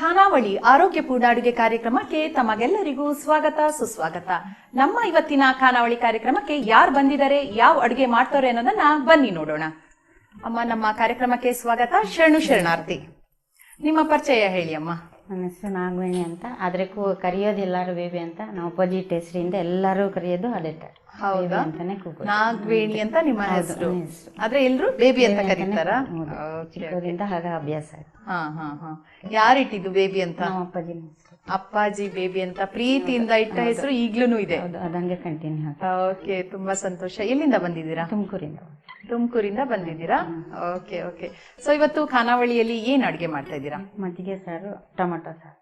ಖಾನಾವಳಿ ಆರೋಗ್ಯಪೂರ್ಣ ಅಡುಗೆ ಕಾರ್ಯಕ್ರಮಕ್ಕೆ ತಮಗೆಲ್ಲರಿಗೂ ಸ್ವಾಗತ ಸುಸ್ವಾಗತ. ನಮ್ಮ ಇವತ್ತಿನ ಖಾನಾವಳಿ ಕಾರ್ಯಕ್ರಮಕ್ಕೆ ಯಾರು ಬಂದಿದ್ದಾರೆ, ಯಾವ ಅಡುಗೆ ಮಾಡ್ತಾರೆ ಅನ್ನೋದನ್ನ ಬನ್ನಿ ನೋಡೋಣ. ಅಮ್ಮ, ನಮ್ಮ ಕಾರ್ಯಕ್ರಮಕ್ಕೆ ಸ್ವಾಗತ. ಶರಣಾರ್ಥಿ. ನಿಮ್ಮ ಪರಿಚಯ ಹೇಳಿ ಅಮ್ಮ. ನನ್ನ ಹೆಸರು ನಾಗವೇಣಿ ಅಂತ. ಆದ್ರೆ ಕರೆಯೋದೆಲ್ಲರೂ ಬೇಬಿ ಅಂತ. ನಾವು ಅಪೋಸಿಟ್ ಹೆಸರಿಂದ ಎಲ್ಲರೂ ಕರೆಯೋದು ಅದೇ ಹೌದಾ? ಅಂತಾನೆ ಕೂಗೋದು. ನಾಗವೇಣಿ ಅಂತ ನಿಮ್ಮ ಹೆಸರು, ಆದ್ರೆ ಎಲ್ರು ಬೇಬಿ ಅಂತ ಕರೀತಾರ? ಚಿಕ್ಕವರಿಂದ ಹಾಗೆ ಅಭ್ಯಾಸ. ಯಾರಿಟ್ಟಿದ್ದು ಬೇಬಿ ಅಂತ? ಅಪ್ಪಾಜಿ ಅಪ್ಪಾಜಿ ಬೇಬಿ ಅಂತ ಪ್ರೀತಿಯಿಂದ ಇಟ್ಟ ಹೆಸರು ಈಗ್ಲೂ ಇದೆ. ಅದಂಗೆ ಕಂಟಿನ್ಯೂ. ಓಕೆ, ತುಂಬಾ ಸಂತೋಷ. ಎಲ್ಲಿಂದ ಬಂದಿದ್ದೀರಾ? ತುಮಕೂರಿಂದ ಬಂದಿದ್ದೀರಾ? Okay okay. ಸೊ ಇವತ್ತು ಖಾನಾವಳಿಯಲ್ಲಿ ಏನ್ ಅಡ್ಗೆ ಮಾಡ್ತಾ ಇದ್ದೀರಾ? ಮಜ್ಜಿಗೆ ಸಾರು, ಟೊಮೆಟೊ ಸಾರು.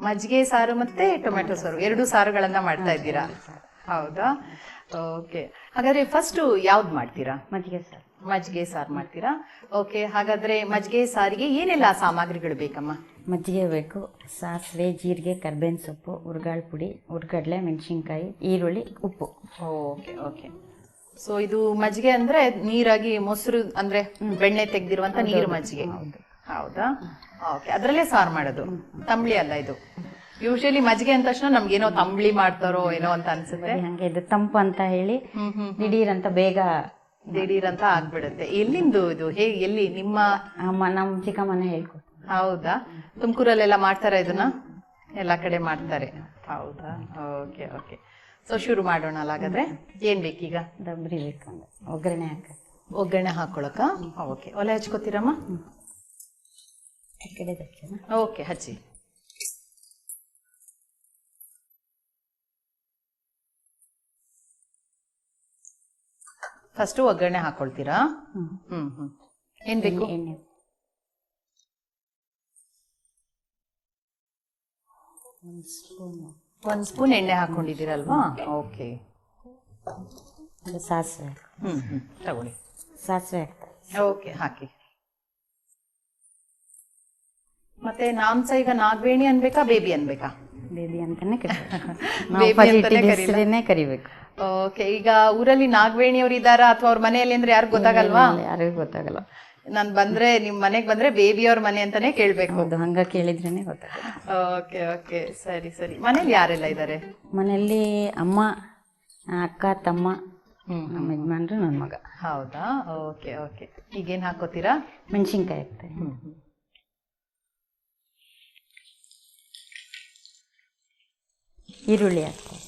ಮಜ್ಜಿಗೆ ಸಾರು ಮತ್ತೆ ಟೊಮೆಟೊ ಸಾರು, ಎರಡು ಸಾರುಗಳನ್ನ ಮಾಡ್ತಾ ಇದ್ದೀರಾ? ಹೌದಾ? ಓಕೆ. ಹಾಗಾದ್ರೆ ಫಸ್ಟ್ ಯಾವ್ದು ಮಾಡ್ತೀರಾ? ಮಜ್ಜಿಗೆ ಸಾರು ಮಾಡ್ತೀರಾ? ಓಕೆ. ಹಾಗಾದ್ರೆ ಮಜ್ಜಿಗೆ ಸಾರಿಗೆ ಏನೆಲ್ಲ ಸಾಮಗ್ರಿಗಳು ಬೇಕಮ್ಮ? ಮಜ್ಜಿಗೆ ಬೇಕು, ಸಾಸಿವೆ, ಜೀರಿಗೆ, ಕರ್ಬೇವಿನ ಸೊಪ್ಪು, ಹುರ್ಗಾಳ ಪುಡಿ, ಹುರ್ಗಡ್ಲೆ, ಮೆಣಸಿನ್ಕಾಯಿ, ಈರುಳ್ಳಿ, ಉಪ್ಪು. Okay okay. ಸೊ ಇದು ಮಜ್ಜಿಗೆ ಅಂದ್ರೆ ನೀರಾಗಿ ಮೊಸರು ಅಂದ್ರೆ ಬೆಣ್ಣೆ ತೆಗ್ದಿರುವಂತ ನೀರು ಮಜ್ಜಿಗೆ. ಹೌದಾ? ಓಕೆ. ಅದ್ರಲ್ಲೇ ಸಾರು ಮಾಡೋದು, ತಂಬಳಿ ಅಲ್ಲ ಇದು. ಯೂಶಲಿ ಮಜ್ಜಿಗೆ ಅಂದ ತಕ್ಷಣ ನಮ್ಗೇನೋ ತಂಬಳಿ ಮಾಡ್ತಾರೋ ಏನೋ ಅಂತ ಅನ್ಸುತ್ತೆ. ಹಂಗೆ ಇದು ತಂಪು ಅಂತ ಹೇಳಿ ದಿಢೀರ್ ಅಂತ ಬೇಗ ಆಗ್ಬಿಡುತ್ತೆ. ಎಲ್ಲಿಂದು ಇದು? ಎಲ್ಲಿ ನಿಮ್ಮ ನಮ್ಮ ಚಿಕ್ಕಮ್ಮನ ಹೇಳ್ಕೊಟ್ಟು. ಹೌದಾ? ತುಮಕೂರಲ್ಲೆಲ್ಲ ಮಾಡ್ತಾರ ಇದನ್ನ? ಎಲ್ಲಾ ಕಡೆ ಮಾಡ್ತಾರೆ. ಹೌದಾ? Okay okay. ಸೊ ಶುರು ಮಾಡೋಣ ಅಲ್ಲ. ಹಾಗಾದ್ರೆ ಏನ್ ಬೇಕೀಗ? ಡಬ್ರಿ ಬೇಕು, ಒಗ್ಗರಣೆ ಹಾಕೊಳಕ. ಓಕೆ. ಒಲೆ ಹಚ್ಕೋತೀರಮ್ಮ? ಓಕೆ, ಹಚ್ಚಿ. ಫಸ್ಟ್ ಒಗ್ಗರಣೆ ಹಾಕೊಳ್ತೀರಾ? ಏನ್ ಬೇಕು? ಒಂದ್ ಸ್ಪೂನ್ ಎಣ್ಣೆ ಹಾಕೊಂಡಿದ್ದೀರಲ್ವಾ? ಓಕೆ. ಸಾಸಿವೆ ತಗೊಳ್ಳಿ. ಸಾಸಿವೆ ಓಕೆ, ಹಾಕಿ. ಮತ್ತೆ ನಾಮ್ಸ ಈಗ ನಾಗವೇಣಿ ಅನ್ಬೇಕಾ, ಬೇಬಿ ಅನ್ಬೇಕಾ? ಬೇಬಿ ಅಂತಾನೆ ಕರಿಬೇಕು. ಓಕೆ. ಈಗ ಊರಲ್ಲಿ ನಾಗವೇಣಿ ಅವ್ರು ಇದ್ದಾರಾ ಅಥವಾ ಅವ್ರ ಮನೆಯಲ್ಲಿ ಅಂದ್ರೆ ಯಾರು ಗೊತ್ತಾಗಲ್ವಾ? ಯಾರಿಗೂ ಗೊತ್ತಾಗಲ್ಲ. ನಾನ್ ಬಂದ್ರೆ ನಿಮ್ ಮನೆಗ್ ಬಂದ್ರೆ ಬೇಬಿ ಅವ್ರ ಮನೆ ಅಂತಾನೆ ಕೇಳ್ಬೇಕು. ಹಂಗ ಕೇಳಿದ್ರೇನೆ ಗೊತ್ತಾಗಲ್ಲ. ಓಕೆ ಓಕೆ, ಸರಿ ಸರಿ. ಮನೇಲಿ ಯಾರೆಲ್ಲ ಇದ್ದಾರೆ? ಮನೆಯಲ್ಲಿ ಅಮ್ಮ, ಅಕ್ಕ, ತಮ್ಮ, ನಮ್ಮ ಯಜಮಾನ್ರು, ನನ್ನ ಮಗ. ಹೌದಾ? Okay okay. ಈಗೇನ್ ಹಾಕೋತೀರಾ? ಮೆಣಸಿನ್ಕಾಯಿ ಹಾಕ್ತಾರೆ, ಈರುಳ್ಳಿ ಹಾಕ್ತಾರೆ,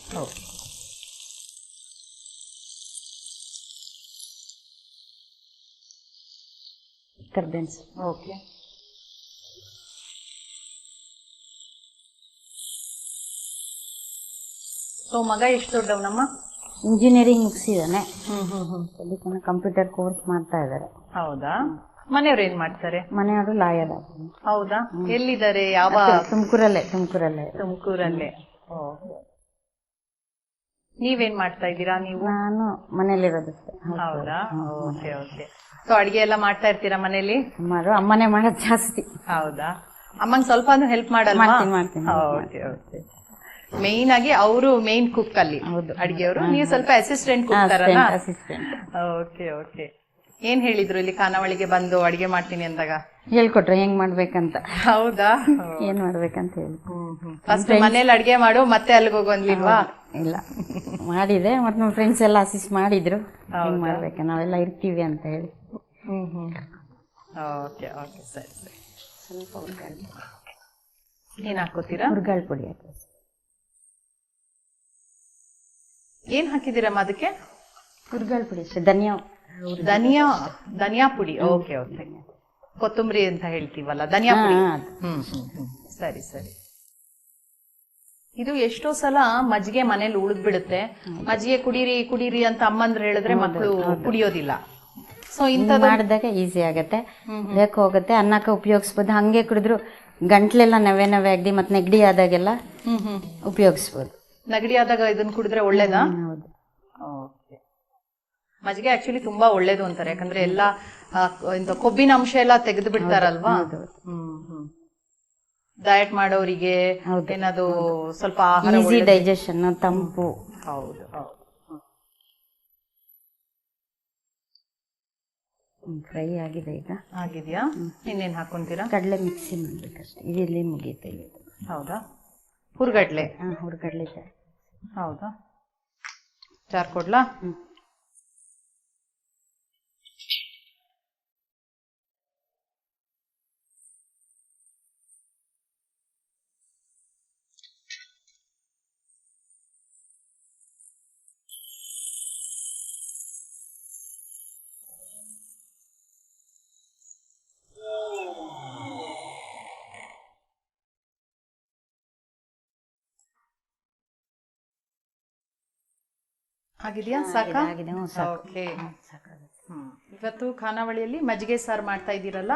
ಕರ್ಬೇನ್ಸ್. ಓಕೆ. ಸೊ ಮಗ ಎಷ್ಟು ದೊಡ್ಡವನಮ್ಮ? ಇಂಜಿನಿಯರಿಂಗ್ ಮುಗಿಸಿದಾನೆ. ಕಂಪ್ಯೂಟರ್ ಕೋರ್ಸ್ ಮಾಡ್ತಾ ಇದ್ದಾರೆ. ಹೌದಾ? ಮನೆಯವ್ರು ಏನ್ ಮಾಡ್ತಾರೆ? ಮನೆಯವರು ಲಾಯರ್. ಹೌದಾ? ಎಲ್ಲಿದ್ದಾರೆ? ಯಾವ? ತುಮಕೂರಲ್ಲೇ. ನೀವೇನ್ ಮಾಡ್ತಾ ಇದ್ದೀರಾ? ನೀವು? ನಾನು ಮನೇಲಿರೋದು. ಹೌದಾ? Okay okay. ಸೊ ಅಡಿಗೆ ಎಲ್ಲ ಮಾಡ್ತಾ ಇರ್ತೀರಾ ಮನೇಲಿ? ಅಮ್ಮನೇ ಮಾಡೋದು ಜಾಸ್ತಿ. ಹೌದಾ? ಅಮ್ಮಂಗ್ ಸ್ವಲ್ಪ ಹೆಲ್ಪ್ ಮಾಡಲ್ವಾ? Okay okay. ಮೇನ್ ಆಗಿ ಅವರು ಮೇನ್ ಕುಕ್ ಅಲ್ಲಿ ಅಡಿಗೆಯವರು, ನೀವು ಸ್ವಲ್ಪ ಅಸಿಸ್ಟೆಂಟ್ ಕುಕ್ ತರಲ್ಲ? Okay okay. ಏನ್ ಹೇಳಿದ್ರು ಇಲ್ಲಿ ಖಾನಾವಳಿಗೆ ಬಂದು ಅಡಿಗೆ ಮಾಡ್ತೀನಿ ಅಂದಾಗ? ಹೇಳ್ಕೊಟ್ರೆ ಹೆಂಗ್ ಮಾಡ್ಬೇಕಂತ. ಹೌದಾ? ಏನ್ ಮಾಡ್ಬೇಕಂತ ಹೇಳಿ. ಫಸ್ಟ್ ಮನೇಲಿ ಅಡಿಗೆ ಮಾಡು, ಮತ್ತೆ ಅಲ್ಲಿಗೆ ಹೋಗೋನ್ಲಿಲ್ವಾ? ಇಲ್ಲ, ಮಾಡಿದೆ. ಮತ್ತೆ ನಮ್ಮ ಫ್ರೆಂಡ್ಸ್ ಎಲ್ಲ ಅಸಿಸ್ಟ್ ಮಾಡಿದ್ರು ಹೆಂಗ್ ಮಾಡ್ಬೇಕ, ನಾವೆಲ್ಲ ಇರ್ತೀವಿ ಅಂತ ಹೇಳಿ. ಓಕೆ ಓಕೆ, ಸರಿ ಸರಿ. ಸ್ವಲ್ಪ ಏನ್ ಹಾಕೋತೀರಾ? ಹುರ್ಗಾಳ ಪುಡಿ ಹಾಕಿ. ಏನ್ ಹಾಕಿದ್ದೀರಮ್ಮ ಅದಕ್ಕೆ? ಹುರ್ಗಾಳ ಪುಡಿ, ಧನಿಯಾ ಪುಡಿ. Okay okay. ಕೊತ್ತಂಬರಿ ಅಂತ ಹೇಳ್ತೀವಲ್ಲ, ಧನಿಯಾ ಪುಡಿ. ಸರಿ ಸರಿ. ಇದು ಎಷ್ಟೋ ಸಲ ಮಜ್ಜಿಗೆ ಮನೇಲಿ ಉಳಿದ್ಬಿಡುತ್ತೆ. ಮಜ್ಜಿಗೆ ಕುಡೀರಿ ಅಂತ ಅಮ್ಮಂದ್ರೆ ಹೇಳಿದ್ರೆ ಮಕ್ಕಳು ಕುಡಿಯೋದಿಲ್ಲ. ಸೊ ಇಂಥದ್ದು ಮಾಡಿದಾಗ ಈಸಿ ಆಗತ್ತೆ, ಬೇಕು ಹೋಗುತ್ತೆ, ಅನ್ನಕ್ಕೆ ಉಪಯೋಗಿಸ್ಬೋದು. ಹಂಗೆ ಕುಡಿದ್ರು ಗಂಟ್ಲೆಲ್ಲ ನವೆ ಆಗದಿ ಮತ್ತೆ ನೆಗಡಿ ಆದಾಗೆಲ್ಲ ಉಪಯೋಗಿಸ್ಬೋದು. ನೆಗಡಿ ಆದಾಗ ಇದನ್ನ ಕುಡಿದ್ರೆ ಒಳ್ಳೇದಾ? ಹೌದು. ಓಕೆ. ಮಜ್ಜಿಗೆ ಆಕ್ಚುಲಿ ತುಂಬಾ ಒಳ್ಳೇದು ಅಂತಾರೆ, ಯಾಕಂದ್ರೆ ಎಲ್ಲಾ ಕೊಬ್ಬಿನ ಅಂಶ ಎಲ್ಲ ತೆಗೆದು ಬಿಡ್ತಾರಲ್ವಾ. ಡಯಟ್ ಮಾಡೋರಿಗೆ ಏನದು ಸ್ವಲ್ಪ ಈಸಿ ಡೈಜೆಷನ್, ತಂಪು. ಹೌದು ಹೌದು. ಫ್ರೈ ಆಗಿದೆ ಈಗ. ಆಗಿದೆಯಾ? ಇನ್ನೇನು ಹಾಕೊಂತೀರಾ? ಕಡಲೆ ಮಿಕ್ಸಿ ಮಾಡಬೇಕಷ್ಟೇ, ಇದರಲ್ಲಿ ಮುಗೀತು ಇದು. ಹೌದಾ? ಹುರ್ಗಡ್ಲೆ? ಹುರ್ಗಡ್ಲೆ. ಹೌದಾ? ಜಾರ್ ಕೊಡ್ಲಾ? ಆಗಿದೆಯಾ? ಸಾಕಾ? ಓಕೆ. ಇವತ್ತು ಖಾನಾವಳಿಯಲ್ಲಿ ಮಜ್ಜಿಗೆ ಸಾರು ಮಾಡ್ತಾ ಇದ್ದೀರಲ್ಲ,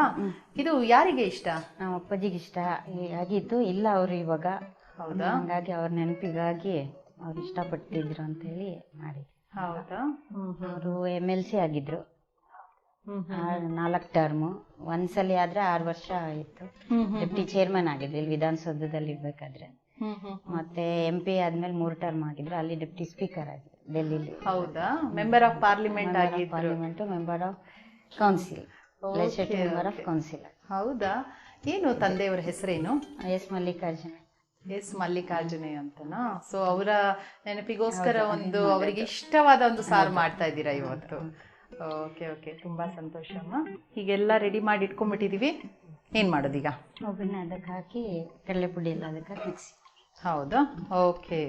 ಇದು ಯಾರಿಗೆ ಇಷ್ಟ? ನಮ್ಮ ಅಪ್ಪಾಜಿಗೆ ಇಷ್ಟ ಆಗಿತ್ತು, ಇಲ್ಲ ಅವರು ಇವಾಗ. ಹೌದಾ? ಹಂಗಾಗಿ ಅವ್ರ ನೆನಪಿಗಾಗಿ ಅವ್ರು ಇಷ್ಟಪಟ್ಟಿದ್ರು ಅಂತ ಹೇಳಿ ಮಾಡಿ. ಹೌದಾ? ಅವರು MLC ಆಗಿದ್ರು 4 ಟರ್ಮು. ಒಂದ್ಸಲಿ ಆದ್ರೆ 6 ವರ್ಷ ಆಯಿತು. ಡೆಪ್ಟಿ ಚೇರ್ಮನ್ ಆಗಿದ್ರು ಇಲ್ಲಿ ವಿಧಾನಸೌಧದಲ್ಲಿ ಇರ್ಬೇಕಾದ್ರೆ. ಮತ್ತೆ MP ಆದ್ಮೇಲೆ 3 ಟರ್ಮ್ ಆಗಿದ್ರು, ಅಲ್ಲಿ ಡೆಪ್ಟಿ ಸ್ಪೀಕರ್ ಆಗಿದ್ರು ಡೆಲ್ಲಿಲಿ. ಹೌದಾ? ಮೆಂಬರ್ ಆಫ್ ಪಾರ್ಲಿಮೆಂಟ್ ಆಗಿದ್ರು. Parliament, member of council, legislative member of council. ಹೌದಾ? ಏನು ತಂದೆಯವರ ಹೆಸರೇನು? ಎಸ್ ಮಲ್ಲಿಕಾರ್ಜುನ. ಎಸ್ ಮಲ್ಲಿಕಾರ್ಜುನೆ ಅಂತನಾ? ಸೊ ಅವರ ನೆನಪಿಗೋಸ್ಕರ ಒಂದು ಅವರಿಗೆ ಇಷ್ಟವಾದ ಒಂದು ಸಾರು ಮಾಡ್ತಾ ಇದ್ದೀರಾ ಇವತ್ತು. ಓಕೆ ಓಕೆ, ತುಂಬಾ ಸಂತೋಷ ಅಮ್ಮ. ಹೀಗೆಲ್ಲ ರೆಡಿ ಮಾಡಿ ಇಟ್ಕೊಂಡ್ಬಿಟ್ಟಿದೀವಿ. ಏನ್ ಮಾಡೋದೀಗ? ಒಗ್ಗರಣೆ ಅದಕ್ಕೆ ಹಾಕಿ ಕಡಲೆ ಪುಡಿ ಎಲ್ಲ ಅದಕ್ಕೆ ಹಾಕಿ ಮಿಕ್ಸಿ. ಹೌದಾ? ಓಕೆ.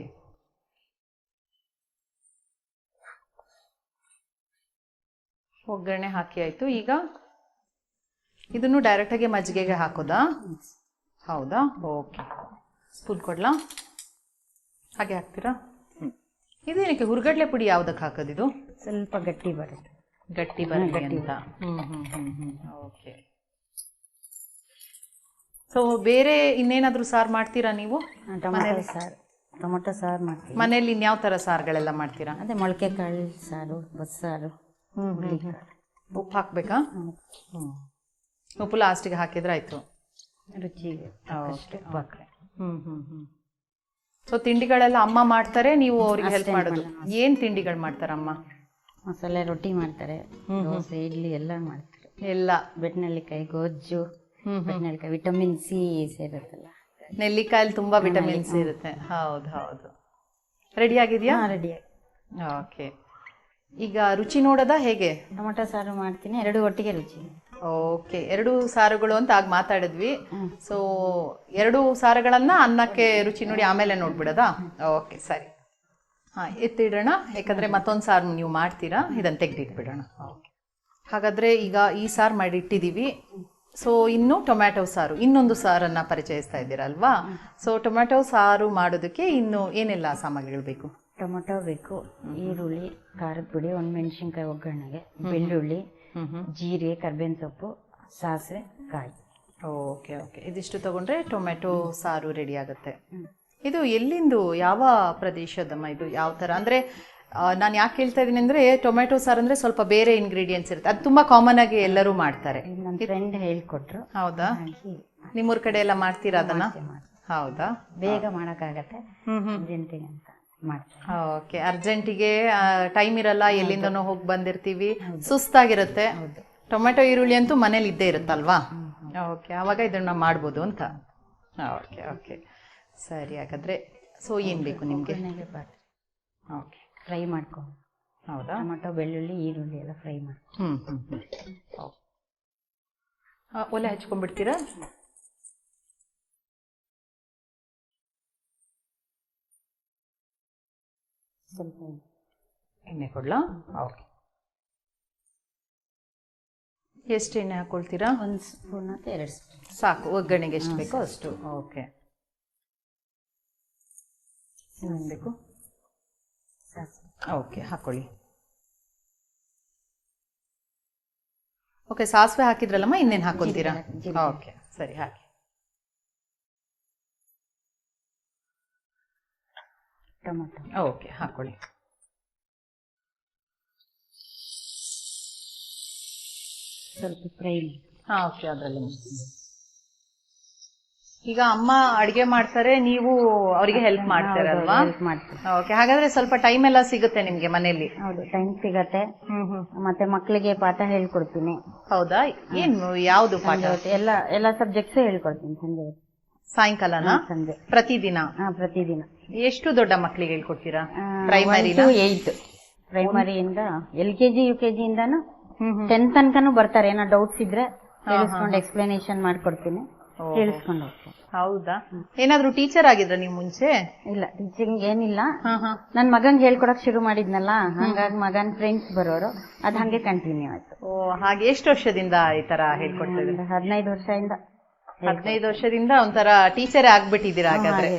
ಒಗ್ಗರಣೆ ಹಾಕಿ ಆಯ್ತು. ಈಗ ಇದನ್ನು ಡೈರೆಕ್ಟಾಗಿ ಮಜ್ಜಿಗೆಗೆ ಹಾಕೋದಾ? ಹೌದಾ? ಓಕೆ. ಸ್ಪೂನ್ ಕೊಡ್ಲಾ? ಹಾಗೆ ಹಾಕ್ತೀರಾ? ಇದೇನಕ್ಕೆ ಹುರ್ಗಡ್ಲೆ ಪುಡಿ ಯಾವ್ದಕ್ಕೆ ಹಾಕೋದಿದು? ಸ್ವಲ್ಪ ಗಟ್ಟಿ ಬರುತ್ತೆ. ಗಟ್ಟಿ ಬರಲಿ ಅಂತ. ಓಕೆ. ಸೊ ಬೇರೆ ಇನ್ನೇನಾದ್ರೂ ಸಾರು ಮಾಡ್ತೀರಾ ನೀವು? ಟೊಮೊಟೊ ಸಾರು ಮಾಡ್ತೀವಿ. ಮನೇಲಿ ಇನ್ಯಾವ ಥರ ಸಾರುಗಳೆಲ್ಲ ಮಾಡ್ತೀರಾ? ಅದೇ ಮೊಳಕೆ ಕಾಳು ಸಾರು, ಬಸ್ಸಾರು. ಉಪ್ಪು ಹಾಕ್ಬೇಕಾ? ಉಪ್ಪು ಲಾಸ್ಟಿಗೆ ಹಾಕಿದ್ರೆ ಆಯ್ತು, ರುಚಿಗೆ ಉಪ್ಪು ಹಾಕ್ರೆ. ಸೊ ತಿಂಡಿಗಳೆಲ್ಲ ಅಮ್ಮ ಮಾಡ್ತಾರೆ, ನೀವು ಅವ್ರಿಗೆ ಹೆಲ್ಪ್ ಮಾಡೋದು? ಏನ್ ತಿಂಡಿಗಳು ಮಾಡ್ತಾರ ಅಮ್ಮ? ಮಸಾಲೆ ರೊಟ್ಟಿ ಮಾಡ್ತಾರೆ, ದೋಸೆ, ಇಡ್ಲಿ ಎಲ್ಲ ಮಾಡ್ತಾರೆ. ಎಲ್ಲ ಬೆಟ್ನೆಲ್ಲಿಕಾಯಿ ಗೊಜ್ಜು, ಬೆಟ್ನೆಲ್ಲಿಕಾಯಿ ವಿಟಮಿನ್ ಸಿ ಸೇರುತ್ತಲ್ಲ, ನೆಲ್ಲಿಕಾಯಲ್ಲಿ ತುಂಬಾ ವಿಟಮಿನ್ ಸಿ ಇರುತ್ತೆ. ಹೌದು ಹೌದು. ರೆಡಿ ಆಗಿದೆಯಾ? ರೆಡಿ. ಓಕೆ. ಈಗ ರುಚಿ ನೋಡೋದಾ ಹೇಗೆ? ಟೊಮೊಟೊ ಸಾರು ಮಾಡ್ತೀನಿ, 2 ಒಟ್ಟಿಗೆ ರುಚಿ. ಓಕೆ, 2 ಸಾರುಗಳು ಅಂತ ಆಗ ಮಾತಾಡಿದ್ವಿ. ಸೊ 2 ಸಾರುಗಳನ್ನ ಅನ್ನಕ್ಕೆ ರುಚಿ ನೋಡಿ ಆಮೇಲೆ ನೋಡ್ಬಿಡೋದಾ? ಓಕೆ ಸರಿ. ಎತ್ತಿಡೋಣ, ಯಾಕಂದ್ರೆ ಮತ್ತೊಂದು ಸಾರು ನೀವು ಮಾಡ್ತೀರಾ, ಇದನ್ನು ತೆಗೆದಿಟ್ಬಿಡೋಣ. ಓಕೆ. ಹಾಗಾದ್ರೆ ಈಗ ಈ ಸಾರು ಮಾಡಿ ಇಟ್ಟಿದ್ದೀವಿ. ಸೊ ಇನ್ನು ಟೊಮ್ಯಾಟೊ ಸಾರು, ಇನ್ನೊಂದು ಸಾರನ್ನ ಪರಿಚಯಿಸ್ತಾ ಇದ್ದೀರಾ ಅಲ್ವಾ? ಸೊ ಟೊಮ್ಯಾಟೊ ಸಾರು ಮಾಡೋದಕ್ಕೆ ಇನ್ನು ಏನೆಲ್ಲ ಸಾಮಗ್ರಿಗಳು ಬೇಕು? ಟೊಮೊಟೊ ಬೇಕು, ಈರುಳ್ಳಿ, ಖಾರದ ಪುಡಿ, 1 ಮೆಣಸಿನ್ಕಾಯಿ ಒಗ್ಗರಣೆಗೆ, ಬೆಳ್ಳುಳ್ಳಿ, ಜೀರಿಗೆ, ಕರ್ಬೇವಿನ ಸೊಪ್ಪು, ಸಾಸಿವೆ, ಕಾಯಿ. Okay okay. ಇದಿಷ್ಟು ತಗೊಂಡ್ರೆ ಟೊಮ್ಯಾಟೊ ಸಾರು ರೆಡಿ ಆಗುತ್ತೆ. ಇದು ಎಲ್ಲಿಂದು, ಯಾವ ಪ್ರದೇಶದಮ್ಮ ಇದು? ಯಾವ ಥರ ಅಂದರೆ ನಾನು ಯಾಕೆ ಹೇಳ್ತಾ ಇದ್ದೀನಿ ಅಂದರೆ, ಟೊಮ್ಯಾಟೊ ಸಾರು ಅಂದರೆ ಸ್ವಲ್ಪ ಬೇರೆ ಇಂಗ್ರೀಡಿಯೆಂಟ್ಸ್ ಇರುತ್ತೆ, ಅದು ತುಂಬ ಕಾಮನ್ ಆಗಿ ಎಲ್ಲರೂ ಮಾಡ್ತಾರೆ. ನನ್ನ ಫ್ರೆಂಡ್ ಹೇಳ್ಕೊಟ್ರು. ಹೌದಾ? ನಿಮ್ಮೂರ ಕಡೆ ಎಲ್ಲ ಮಾಡ್ತೀರಾ ಅದನ್ನ? ಹೌದಾ? ಬೇಗ ಮಾಡೋಕ್ಕಾಗತ್ತೆ ಅರ್ಜೆಂಟಿಗೆ ಅಂತ ಮಾಡ್ತಾರೆ. ಓಕೆ. ಅರ್ಜೆಂಟಿಗೆ ಟೈಮ್ ಇರಲ್ಲ, ಎಲ್ಲಿಂದನೋ ಹೋಗಿ ಬಂದಿರ್ತೀವಿ, ಸುಸ್ತಾಗಿರುತ್ತೆ. ಟೊಮೆಟೊ ಈರುಳ್ಳಿ ಅಂತೂ ಮನೇಲಿ ಇದ್ದೇ ಇರುತ್ತಲ್ವಾ? ಓಕೆ, ಆವಾಗ ಇದನ್ನ ಮಾಡ್ಬೋದು ಅಂತ. ಓಕೆ ಓಕೆ ಸರಿ. ಹಾಗಾದ್ರೆ ಸೊ ಏನು ಬೇಕು ನಿಮಗೆ? ಓಕೆ, ಫ್ರೈ ಮಾಡ್ಕೊಂಡು. ಹೌದಾ? ಟೊಮೆಟೊ, ಬೆಳ್ಳುಳ್ಳಿ, ಈರುಳ್ಳಿ ಎಲ್ಲ ಫ್ರೈ ಮಾಡಿ. ಒಲೆ ಹಚ್ಕೊಂಡ್ಬಿಡ್ತೀರಾ? ಸ್ವಲ್ಪ ಎಣ್ಣೆ ಕೊಡ್ಲಾ? ಓಕೆ. ಎಷ್ಟು ಎಣ್ಣೆ ಹಾಕೊಳ್ತೀರಾ? 1 ಸ್ಪೂನ್ ಅಥವಾ 2 ಸ್ಪೂನ್ ಸಾಕು, ಒಗ್ಗರಣೆಗೆ ಎಷ್ಟು ಬೇಕೋ ಅಷ್ಟು. ಓಕೆ. ಏನು ಬೇಕು? ಓಕೆ, ಹಾಕೊಳ್ಳಿ. ಓಕೆ, ಸಾಸಿವೆ ಹಾಕಿದ್ರಲ್ಲಮ್ಮ, ಇನ್ನೇನು ಹಾಕೊಳ್ತೀರಾ? ಓಕೆ ಸರಿ, ಹಾಕಿ. ಟೊಮೊಟೊ ಓಕೆ, ಹಾಕೊಳ್ಳಿ. ಸ್ವಲ್ಪ ಫ್ರೈ. ಓಕೆ, ಅದರಲ್ಲಿ ಈಗ ಅಮ್ಮ ಅಡ್ಗೆ ಮಾಡ್ತಾರೆ, ನೀವು ಅವರಿಗೆ ಹೆಲ್ಪ್ ಮಾಡ್ತೀರಲ್ವಾ? ಹೆಲ್ಪ್ ಮಾಡ್ತೀನಿ. ಓಕೆ, ಹಾಗಾದ್ರೆ ಸ್ವಲ್ಪ ಟೈಮ್ ಎಲ್ಲ ಸಿಗುತ್ತೆ ನಿಮ್ಗೆ ಮನೆಯಲ್ಲಿ? ಹೌದು, ಟೈಮ್ ಸಿಗತ್ತೆ. ಮತ್ತೆ ಮಕ್ಕಳಿಗೆ ಪಾಠ ಹೇಳ್ಕೊಡ್ತೀನಿ. ಹೌದಾ? ಏನು ಯಾವ್ದು ಪಾಠ? ಎಲ್ಲ ಸಬ್ಜೆಕ್ಟ್ಸ್ ಹೇಳ್ಕೊಡ್ತೀನಿ ಸಂಜೆ ಸಾಯಂಕಾಲನ? ಸಂಜೆ ಪ್ರತಿದಿನ? ಪ್ರತಿದಿನ. ಎಷ್ಟು ದೊಡ್ಡ ಮಕ್ಕಳಿಗೆ ಹೇಳ್ಕೊಡ್ತೀರಾ? ಪ್ರೈಮರಿ 8 ಪ್ರೈಮರಿಯಿಂದ LKG UKG ಇಂದಾನು 10th ತನಕನೂ ಬರ್ತಾರೆ. ಏನೋ ಡೌಟ್ಸ್ ಇದ್ರೆ ತಿಳಿಸ್ಕೊಂಡು ಎಕ್ಸ್ಪ್ಲನೇಷನ್ ಮಾಡ್ಕೊಡ್ತೀನಿ, ತಿಳಿಸ್ಕೊಂಡು ಹೋಗ್ತೀನಿ. ಹೌದಾ? ಏನಾದ್ರು ಟೀಚರ್ ಆಗಿದ್ರ ನೀವು ಮುಂಚೆ? ಇಲ್ಲ, ಟೀಚಿಂಗ್ ಏನಿಲ್ಲ. ನನ್ ಮಗಂಗ್ ಹೇಳ್ಕೊಡಕ್ ಶುರು ಮಾಡಿದ್ನಲ್ಲ, ಹಂಗಾಗಿ ಮಗನ್ ಫ್ರೆಂಡ್ಸ್ ಬರೋರು, ಅದ್ ಹಂಗೆ ಕಂಟಿನ್ಯೂ ಆಯ್ತು. ಹಾಗೆ ಎಷ್ಟು ವರ್ಷದಿಂದ ಈ ತರ ಹೇಳ್ಕೊಡ್ತಾ ಇದ್ದೀರಾ? 15 ವರ್ಷದಿಂದ. 15 ವರ್ಷದಿಂದ ಒಂಥರ ಟೀಚರೇ ಆಗ್ಬಿಟ್ಟಿದ್ದೀರಾ ಹಾಗಾದ್ರೆ.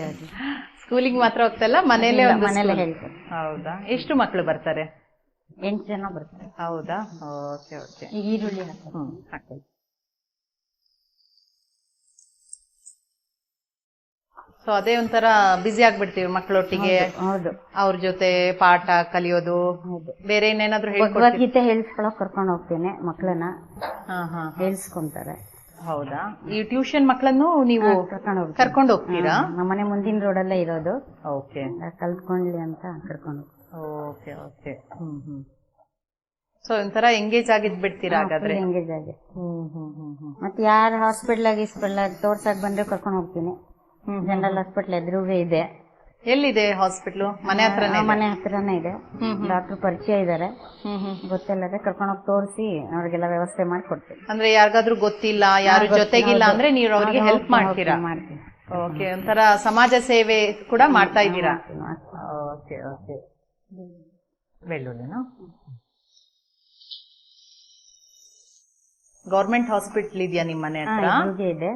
ಸ್ಕೂಲಿಗೆ ಮಾತ್ರ ಹೋಗ್ತಲ್ಲ, ಮನೇಲೆ ಹೇಳ್ತಾರೆ. ಹೌದಾ? ಎಷ್ಟು ಮಕ್ಕಳು ಬರ್ತಾರೆ? 8 ಜನ ಬರ್ತಾರೆ. ಹೌದಾ? Okay okay. ಈಗ ಈರುಳ್ಳಿ ಹಾಕಿ. ಸೊ ಅದೇ ಒಂಥರ ಬಿಸಿ ಆಗ್ಬಿಡ್ತೀವಿ ಮಕ್ಕಳೊಟ್ಟಿಗೆ. ಹೌದು, ಅವ್ರ ಜೊತೆ ಪಾಠ ಕಲಿಯೋದು, ಬೇರೆ ಏನೇನಾದ್ರು ಭಗವದ್ಗೀತೆ ಹೇಳ್ಸ್ಕೊಳಕ್ ಕರ್ಕೊಂಡು ಹೋಗ್ತೇನೆ ಮಕ್ಕಳನ್ನ, ಹೇಳ್ಸ್ಕೊಂತಾರೆ. ಹೌದಾ? ಈ ಟ್ಯೂಷನ್ ಮಕ್ಕಳನ್ನು ನೀವು ಕರ್ಕೊಂಡು ಹೋಗ್ತೀರಾ? ನಮ್ಮನೆ ಮುಂದಿನ ರೋಡಲ್ಲೇ ಇರೋದು. ಓಕೆ, ಕಲ್ತ್ಕೊಂಡ್ಲಿ ಅಂತ ಕರ್ಕೊಂಡು. Okay okay. ಸೊ ಒಂಥರ ಎಂಗೇಜ್ ಆಗಿದ್ ಬಿಡ್ತೀರಾ ಹಾಗಾದ್ರೆ? ಎಂಗೇಜ್ ಆಗಿ. ಮತ್ತೆ ಯಾರ ಹಾಸ್ಪಿಟಲ್ ತೋರ್ಸಕ್ ಬಂದ್ರೆ ಕರ್ಕೊಂಡು ಹೋಗ್ತೀನಿ. ಜನರಲ್ ಹಾಸ್ಪಿಟಲ್ ಎದುರುಗೆ ಇದೆ. ಎಲ್ಲಿದೆ ಹಾಸ್ಪಿಟ್ಲು? ಮನೆ ಹತ್ರನೇ? ಮನೆ ಹತ್ರನೇ ಇದೆ. ಡಾಕ್ಟರ್ ಪರಿಚಯ ಇದಾರೆ, ಗೊತ್ತಿಲ್ಲದೆ ಕರ್ಕೊಂಡೋಗಿ ತೋರಿಸಿ ಅವ್ರಿಗೆಲ್ಲ ವ್ಯವಸ್ಥೆ ಮಾಡ್ಕೊಡ್ತೀನಿ. ಅಂದ್ರೆ ಯಾರಿಗಾದ್ರೂ ಗೊತ್ತಿಲ್ಲ, ಯಾರು ಜೊತೆಗಿಲ್ಲ ಅಂದ್ರೆ ನೀವು ಅವ್ರಿಗೆ ಹೆಲ್ಪ್ ಮಾಡ್ತೀರಾ? ಮಾಡ್ತೀನಿ. ಓಕೆ, ಒಂಥರ ಸಮಾಜ ಸೇವೆ ಕೂಡ ಮಾಡ್ತಾ ಇದ್ದೀರಾ? Okay okay. ಬೆಳ್ಳುಳ್ಳಿನಾ? ಗೌರ್ಮೆಂಟ್ ಹಾಸ್ಪಿಟಲ್ ಇದೆಯಾ ನಿಮ್ಮ ಮನೆ ಹತ್ರ? ಇದೆ.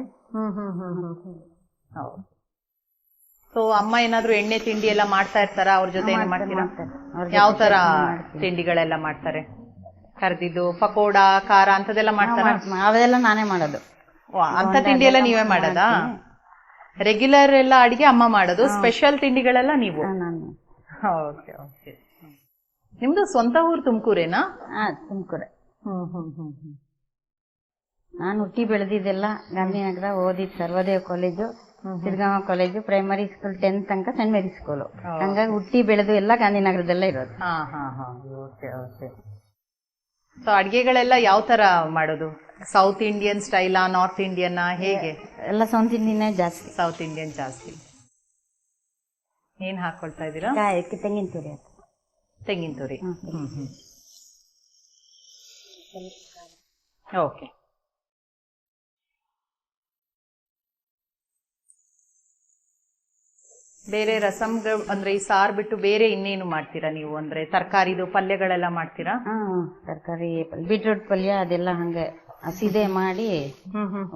ಹೌದು. ಸೊ ಅಮ್ಮ ಏನಾದ್ರು ಎಣ್ಣೆ ತಿಂಡಿ ಎಲ್ಲ ಮಾಡ್ತಾ ಇರ್ತಾರ? ಅವ್ರ ಜೊತೆ ಏನ್ ಮಾಡ್ತೀರಾ? ಯಾವ ತರ ತಿಂಡಿಗಳೆಲ್ಲ ಮಾಡ್ತಾರೆ? ಕರ್ದಿದ್ದು ಪಕೋಡ, ಖಾರ ಅಂತದೆಲ್ಲ ಮಾಡ್ತಾರ? ಅವೆಲ್ಲ ನಾನೇ ಮಾಡೋದು. ಅಂತ ತಿಂಡಿ ಎಲ್ಲ ನೀವೇ ಮಾಡೋದಾ? ರೆಗ್ಯುಲರ್ ಎಲ್ಲ ಅಡಿಗೆ ಅಮ್ಮ ಮಾಡೋದು, ಸ್ಪೆಷಲ್ ತಿಂಡಿಗಳೆಲ್ಲ ನೀವು? Okay okay. ನಿಮ್ದು ಸ್ವಂತ ಊರು ತುಮಕೂರೇನಾ? ತುಮಕೂರೇ. ನಾನು ಹುಟ್ಟಿ ಬೆಳೆದಿದ್ದೆಲ್ಲ ಗಾಂಧಿನಗರ, ಓದಿದ್ Sarvodaya college, Siddaganga college, primary school 10th ತನಕ ಸೆಂಟ್ ಮೇರಿ ಸ್ಕೂಲು. ಹಂಗಾಗಿ ಹುಟ್ಟಿ ಬೆಳೆದು ಎಲ್ಲ ಗಾಂಧಿನಗರದಲ್ಲೇ ಇರೋದು. ಸೊ ಅಡ್ಗೆಗಳೆಲ್ಲ ಯಾವ ತರ ಮಾಡೋದು? ಸೌತ್ ಇಂಡಿಯನ್ ಸ್ಟೈಲಾ, ನಾರ್ತ್ ಇಂಡಿಯನ್, ಹೇಗೆ? ಎಲ್ಲ ಸೌತ್ ಇಂಡಿಯನ್ ಜಾಸ್ತಿ. ಸೌತ್ ಇಂಡಿಯನ್ ಜಾಸ್ತಿ. ಏನ್ ಹಾಕೊಳ್ತಾ ಇದ್ದೀರಾ? ತೆಂಗಿನ ತುರಿ. ತೆಂಗಿನ ತುರಿ. ಓಕೆ. ಬೇರೆ ರಸಂಗಳು ಅಂದ್ರೆ ಈ ಸಾರು ಬಿಟ್ಟು ಬೇರೆ ಇನ್ನೇನು ಮಾಡ್ತೀರಾ ನೀವು? ಅಂದ್ರೆ ತರಕಾರಿದು ಪಲ್ಯಗಳೆಲ್ಲ ಮಾಡ್ತೀರಾ? ತರಕಾರಿ, ಬೀಟ್ರೂಟ್ ಪಲ್ಯ ಅದೆಲ್ಲ ಹಂಗೆ ಹಸಿದೆ ಮಾಡಿ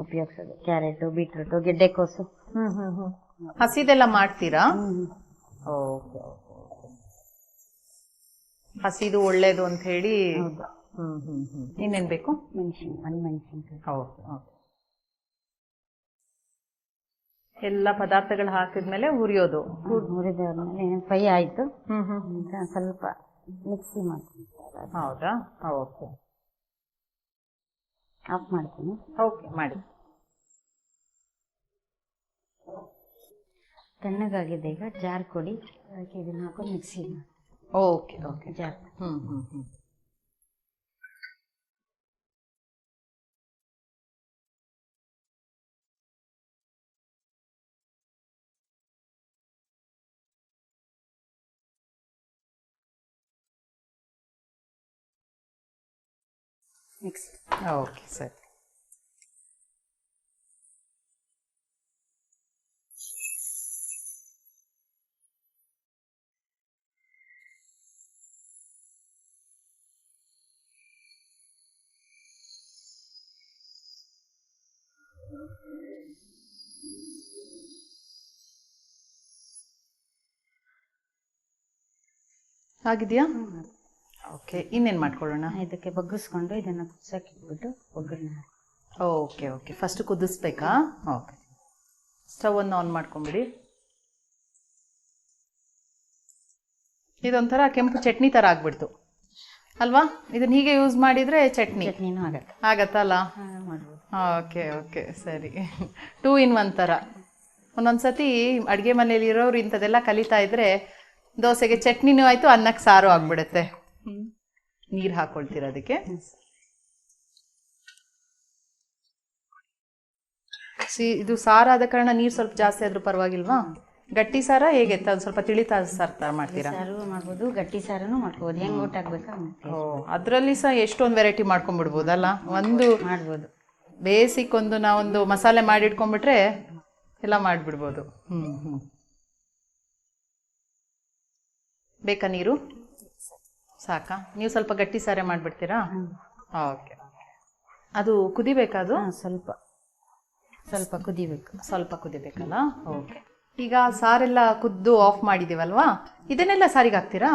ಉಪಯೋಗಿಸೋದು. ಕ್ಯಾರೆಟ್, ಬೀಟ್ರೂಟ್, ಗೆಡ್ಡೆಕೋಸು ಹಸಿದೆಲ್ಲ ಮಾಡ್ತೀರಾ? ಓಕೆ. ಹಸಿದು ಒಳ್ಳೇದು ಅಂತ ಹೇಳಿ. ಇನ್ನೇನ್ ಬೇಕು? ಮೆಣಸಿನ್ಕಾಯಿ. ಓಕೆ. ಎಲ್ಲ ಪದಾರ್ಥಗಳು ಹಾಕಿದ್ಮೇಲೆ ಹುರಿಯೋದು? ಹುರಿದಾದ್ಮೇಲೆ ಫ್ರೈ ಆಯ್ತು, ಸ್ವಲ್ಪ ಮಿಕ್ಸಿ ಮಾಡ್ತೀನಿ. ಹೌದಾ? ಓಕೆ. ಆಫ್ ಮಾಡ್ತೀನಿ. ಓಕೆ, ಮಾಡಿ. ತಣ್ಣಗಾಗಿದೆ ಈಗ, ಜಾರ್ ಕೊಡಿ, ಇದನ್ನ ಹಾಕೊಂಡು ಮಿಕ್ಸಿ ಮಾಡಿ. Okay okay. Jar. Mixie. Okay, ಸರಿ. ಆಗಿದೆಯಾ? ಓಕೆ, ಇನ್ನೇನು ಮಾಡ್ಕೊಳ್ಳೋಣ? ಇದಕ್ಕೆ ಬಗ್ಗಿಸ್ಕೊಂಡು ಇದನ್ನ ಕುದಿಸಕ್ಕೆ ಇಟ್ಬಿಟ್ಟು ಒಗ್ಗರಣೆ. Okay okay. ಫಸ್ಟ್ ಕುದಿಸ್ಬೇಕಾ? ಓಕೆ. ಸ್ಟವ್ ಅನ್ನು ಆನ್ ಮಾಡ್ಕೊಂಬಿಡಿ. ಇದೊಂಥರ ಕೆಂಪು ಚಟ್ನಿ ತರ ಆಗ್ಬಿಡ್ತು ಅಲ್ವಾ? ಇದನ್ನ ಹೀಗೆ ಯೂಸ್ ಮಾಡಿದ್ರೆ ಚಟ್ನಿನೂ ಆಗತ್ತಲ್ಲ? ಓಕೆ ಓಕೆ, ಸರಿ. 2 in 1 ತರ. ಒಂದೊಂದ್ಸತಿ ಅಡ್ಗೆ ಮನೇಲಿ ಇರೋರು ಇಂಥದೆಲ್ಲ ಕಲಿತಾ ಇದ್ರೆ ದೋಸೆಗೆ ಚಟ್ನಿನೂ ಆಯ್ತು, ಅನ್ನಕ್ಕೆ ಸಾರು ಆಗ್ಬಿಡುತ್ತೆ. ನೀರ್ ಹಾಕೊಳ್ತೀರ ಅದಕ್ಕೆ. ಇದು ಸಾರಾದ ಕಾರಣ ನೀರ್ ಸ್ವಲ್ಪ ಜಾಸ್ತಿ ಆದ್ರೂ ಪರವಾಗಿಲ್ವಾ? ಗಟ್ಟಿ ಸಾರ ಹೇಗೆ ಸ್ವಲ್ಪ ತಿಳಿತಾ ಸಾರ್ ತರ ಮಾಡ್ತೀರಾ? ಸಾರು ಮಾಡ್ಬೋದು, ಗಟ್ಟಿ ಸಾರನು ಮಾಡ್ಬೋದು, ಹೆಂಗ್ ಊಟ ಆಗ್ಬೇಕಾ. ಅದ್ರಲ್ಲಿ ಸಹ ಎಷ್ಟೊಂದು ವೆರೈಟಿ ಮಾಡ್ಕೊಂಡ್ಬಿಡ್ಬೋದಲ್ಲ. ಒಂದು ಮಾಡ್ಬೋದು, ಬೇಸಿಕ್ ಒಂದು ನಾವೊಂದು ಮಸಾಲೆ ಮಾಡಿ ಇಟ್ಕೊಂಡ್ಬಿಟ್ರೆ ಎಲ್ಲ ಮಾಡ್ಬಿಡ್ಬೋದು. ಬೇಕಾ ನೀರು? ಸಾಕಾ? ನೀವು ಸ್ವಲ್ಪ ಗಟ್ಟಿ ಸಾರೆ ಮಾಡ್ಬಿಡ್ತೀರಾ? ಓಕೆ. ಅದು ಕುದಿಬೇಕಾ? ಅದು ಸ್ವಲ್ಪ ಕುದಿಬೇಕು. ಸ್ವಲ್ಪ ಕುದಿಬೇಕಲ್ಲ. ಓಕೆ. ಈಗ ಸಾರೆಲ್ಲ ಕುದ್ದು ಆಫ್ ಮಾಡಿದೀವಲ್ವಾ, ಇದನ್ನೆಲ್ಲ ಸಾರಿಗೆ ಹಾಕ್ತೀರಾ?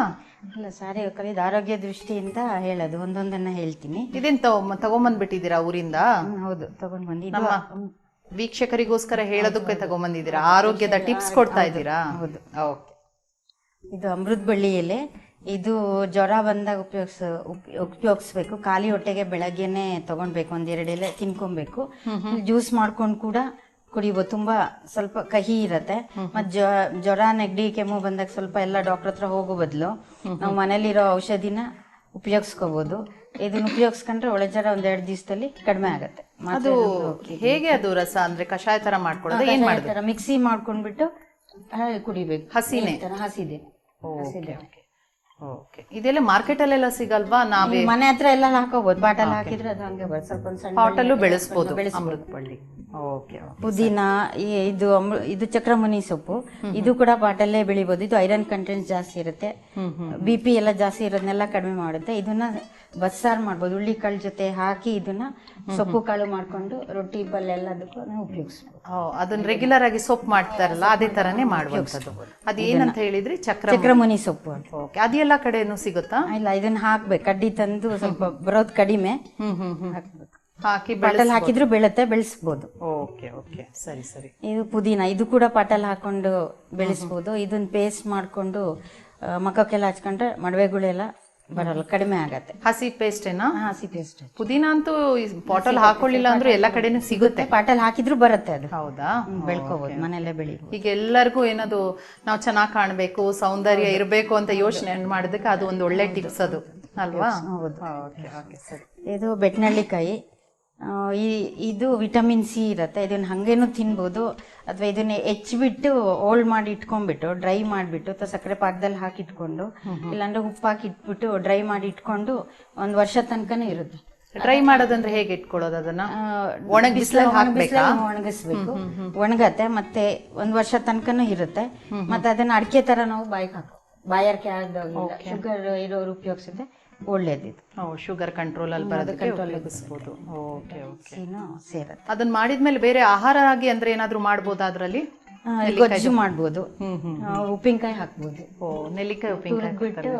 ಅಲ್ಲ, ಸಾರಿ ಕಲಿಯೋದು ಆರೋಗ್ಯ ದೃಷ್ಟಿಯಿಂದ ಹೇಳೋದು, ಒಂದೊಂದನ್ನ ಹೇಳ್ತೀನಿ. ಇದೇನ್ ತಗೊಂಬಂದ್ಬಿಟ್ಟಿದ್ದೀರಾ ಊರಿಂದ? ಹೌದು, ತಗೊಂಡ್ ಬಂದಿ. ನಮ್ಮ ವೀಕ್ಷಕರಿಗೋಸ್ಕರ ಹೇಳೋದಕ್ಕೆ ತಗೊಂಬಂದಿದ್ದೀರಾ? ಆರೋಗ್ಯದ ಟಿಪ್ಸ್ ಕೊಡ್ತಾ ಇದ್ದೀರಾ? ಹೌದು. ಓಕೆ. ಇದು ಅಮೃತ ಬಳ್ಳಿ ಎಲೆ. ಇದು ಜ್ವರ ಬಂದಾಗ ಉಪಯೋಗಿಸ್ಬೇಕು. ಖಾಲಿ ಹೊಟ್ಟೆಗೆ ಬೆಳಗ್ಗೆನೆ ತಗೊಳ್ಬೇಕು, 1-2 ಎಲೆ ತಿನ್ಕೊಬೇಕು. ಜ್ಯೂಸ್ ಮಾಡ್ಕೊಂಡು ಕೂಡ ಕುಡಿಬೋದು. ತುಂಬಾ ಸ್ವಲ್ಪ ಕಹಿ ಇರತ್ತೆ. ಮತ್ ಜ್ವರ, ನೆಗಡಿ, ಕೆಮ್ಮು ಬಂದಾಗ ಸ್ವಲ್ಪ ಎಲ್ಲ ಡಾಕ್ಟರ್ ಹತ್ರ ಹೋಗೋ ಬದಲು ನಾವು ಮನೇಲಿರೋ ಔಷಧಿನ ಉಪಯೋಗಿಸ್ಕೋಬಹುದು. ಇದನ್ನ ಉಪಯೋಗಿಸ್ಕೊಂಡ್ರೆ ಒಳ್ಳೆ ಜ್ವರ 1-2 ದಿವಸದಲ್ಲಿ ಕಡಿಮೆ ಆಗತ್ತೆ. ಅದು ಹೇಗೆ? ಅದು ರಸ ಅಂದ್ರೆ ಕಷಾಯ ತರ ಮಾಡ್ಕೊಳ್ಳೋದು? ಏನ್ ಮಾಡ್ತಾರೆ? ಮಿಕ್ಸಿ ಮಾಡ್ಕೊಂಡ್ಬಿಟ್ಟು ಕುಡಿಬೇಕು. ಹಸಿನೇ? ಹಸಿದೆ. ಓಕೆ. ಇದೆಲ್ಲ ಮಾರ್ಕೆಟ್ ಅಲ್ಲೆಲ್ಲ ಸಿಗಲ್ವಾ? ನಾವೇ ಮನೆ ಹತ್ರ ಎಲ್ಲ ಹಾಕೋಬಹುದು. ಬಾಟಲ್ ಹಾಕಿದ್ರೆ ಅದು ಹಂಗೆ ಬರುತ್ತೆ. ಸ್ವಲ್ಪ ಸಣ್ಣ ಪಾಟಲ್ಲೂ ಬೆಳೆಸಬಹುದು ಅಮೃತ ಬಳ್ಳಿ. ಓಕೆ. ಪುದೀನ, ಇದು ಚಕ್ರಮುನಿ ಸೊಪ್ಪು, ಇದು ಕೂಡ ಬಾಟಲ್ಲೇ ಬೆಳಿಬಹುದು. ಇದು ಐರನ್ ಕಂಟೆಂಟ್ ಜಾಸ್ತಿ ಇರುತ್ತೆ. BP ಎಲ್ಲ ಜಾಸ್ತಿ ಇರೋದನ್ನೆಲ್ಲ ಕಡಿಮೆ ಮಾಡುತ್ತೆ. ಇದನ್ನ ಬಸ್ಸಾರು ಮಾಡ್ಬೋದು, ಹುಳ್ಳಿ ಕಾಳು ಜೊತೆ ಹಾಕಿ ಇದನ್ನ ಸೊಪ್ಪು ಕಾಳು ಮಾಡ್ಕೊಂಡು ರೊಟ್ಟಿ ಪಲ್ಯ ಎಲ್ಲದಕ್ಕೂ ನಾವು ಉಪಯೋಗಿಸ್ಬೋದು. ಅದನ್ನ ರೆಗ್ಯುಲರ್ ಆಗಿ ಸೊಪ್ಪು ಮಾಡ್ತಾರಲ್ಲ, ಅದೇ ತರನೇ ಮಾಡುವಂಥದ್ದು. ಅದೇನಂತ ಹೇಳಿದ್ರಿ? ಚಕ್ರಮುನಿ ಸೊಪ್ಪು. ಓಕೆ. ಅದೆಲ್ಲ ಕಡೆನೂ ಸಿಗುತ್ತಾ? ಇಲ್ಲ, ಇದನ್ನ ಹಾಕ್ಬೇಕು. ಕಡ್ಡಿ ತಂದು ಸ್ವಲ್ಪ ಬರೋದು ಕಡಿಮೆ ಹಾಕಿ ಪಾಟಲ್ ಹಾಕಿದ್ರು ಬೆಳುತ್ತೆ, ಬೆಳೆಸ್ಬೋದು. ಓಕೆ ಓಕೆ, ಸರಿ ಸರಿ. ಇದು ಪುದೀನ, ಇದು ಕೂಡ ಪಾಟಲ್ ಹಾಕೊಂಡು ಬೆಳೆಸ್ಬೋದು. ಇದನ್ನ ಪೇಸ್ಟ್ ಮಾಡ್ಕೊಂಡು ಮಖಕ್ಕೆಲ್ಲ ಹಚ್ಕೊಂಡ್ರೆ ಮಡವೆಗಳೆಲ್ಲ ಬರಲ್ಲ, ಕಡಿಮೆ ಆಗತ್ತೆ. ಹಸಿ ಪೇಸ್ಟ್ ಏನಾ? ಹಸಿ ಪೇಸ್ಟ್. ಪುದೀನ ಅಂತೂ ಪಾಟಲ್ ಹಾಕೊಳ್ಳಿಲ್ಲ ಅಂದ್ರೂ ಎಲ್ಲ ಕಡೆನೂ ಸಿಗುತ್ತೆ. ಪಾಟಲ್ ಹಾಕಿದ್ರು ಬರುತ್ತೆ ಅದು. ಹೌದಾ? ಬೆಳ್ಕೋಬಹುದು, ಮನೆಯಲ್ಲೇ ಬೆಳಿಬಹುದು. ಈಗ ಎಲ್ಲರಿಗೂ ಏನದು ನಾವು ಚೆನ್ನಾಗಿ ಕಾಣ್ಬೇಕು, ಸೌಂದರ್ಯ ಇರಬೇಕು ಅಂತ ಯೋಚನೆ ಮಾಡೋದಕ್ಕೆ ಅದು ಒಂದು ಒಳ್ಳೆ ಟಿಪ್ಸ್ ಅದು ಅಲ್ವಾ? ಹೌದು. ಓಕೆ ಓಕೆ, ಸರಿ. ಇದು ಬೆಟ್ನಳ್ಳಿಕಾಯಿ. ಇದು ವಿಟಮಿನ್ C ಇರುತ್ತೆ. ಇದನ್ನ ಹಂಗೇನು ತಿನ್ಬೋದು, ಅಥವಾ ಇದನ್ನ ಹೆಚ್ಚಿಬಿಟ್ಟು ಓಲ್ಡ್ ಮಾಡಿ ಇಟ್ಕೊಂಡ್ಬಿಟ್ಟು ಡ್ರೈ ಮಾಡಿಬಿಟ್ಟು ಅಥವಾ ಸಕ್ಕರೆ ಪಾಕದಲ್ಲಿ ಹಾಕಿ ಇಟ್ಕೊಂಡು, ಇಲ್ಲಾಂದ್ರೆ ಉಪ್ಪು ಹಾಕಿ ಇಟ್ಬಿಟ್ಟು ಡ್ರೈ ಮಾಡಿ ಇಟ್ಕೊಂಡು 1 ವರ್ಷ ತನಕನೂ ಇರುತ್ತೆ. ಡ್ರೈ ಮಾಡೋದಂದ್ರೆ ಹೇಗೆ ಇಟ್ಕೊಳ್ಳೋದು? ಅದನ್ನ ಒಣಗಿಸ್ಬೇಕು. ಒಣಗತ್ತೆ, ಮತ್ತೆ 1 ವರ್ಷ ತನಕನೂ ಇರುತ್ತೆ. ಮತ್ತೆ ಅದನ್ನ ಅಡಿಕೆ ತರ ನಾವು ಬಾಯಾರಿಕೆ ಆದಾಗ ಶುಗರ್ ಇರೋರು ಉಪಯೋಗಿಸಿದ್ರೆ ಒಳ್ಳೇದಿತ್ತು. ಶುಗರ್ ಕಂಟ್ರೋಲ್ ಅಲ್ಲಿ ಬರೋದಕ್ಕೆ ಉಪಯೋಗಿಸಬಹುದು. ಓಕೆ ಓಕೆ, ಸೇರುತ್ತೆ. ಅದನ್ನ ಮಾಡಿದ್ಮೇಲೆ ಬೇರೆ ಆಹಾರ ಆಗಿ ಅಂದ್ರೆ ಏನಾದ್ರೂ ಮಾಡ್ಬೋದಾ? ಅದರಲ್ಲಿ ಗೊಜ್ಜು ಮಾಡ್ಬೋದು, ಉಪ್ಪಿನಕಾಯಿ ಹಾಕ್ಬೋದು. ನೆಲ್ಲಿಕಾಯಿ ಉಪ್ಪಿನಕಾಯಿ ಬಿಟ್ಟು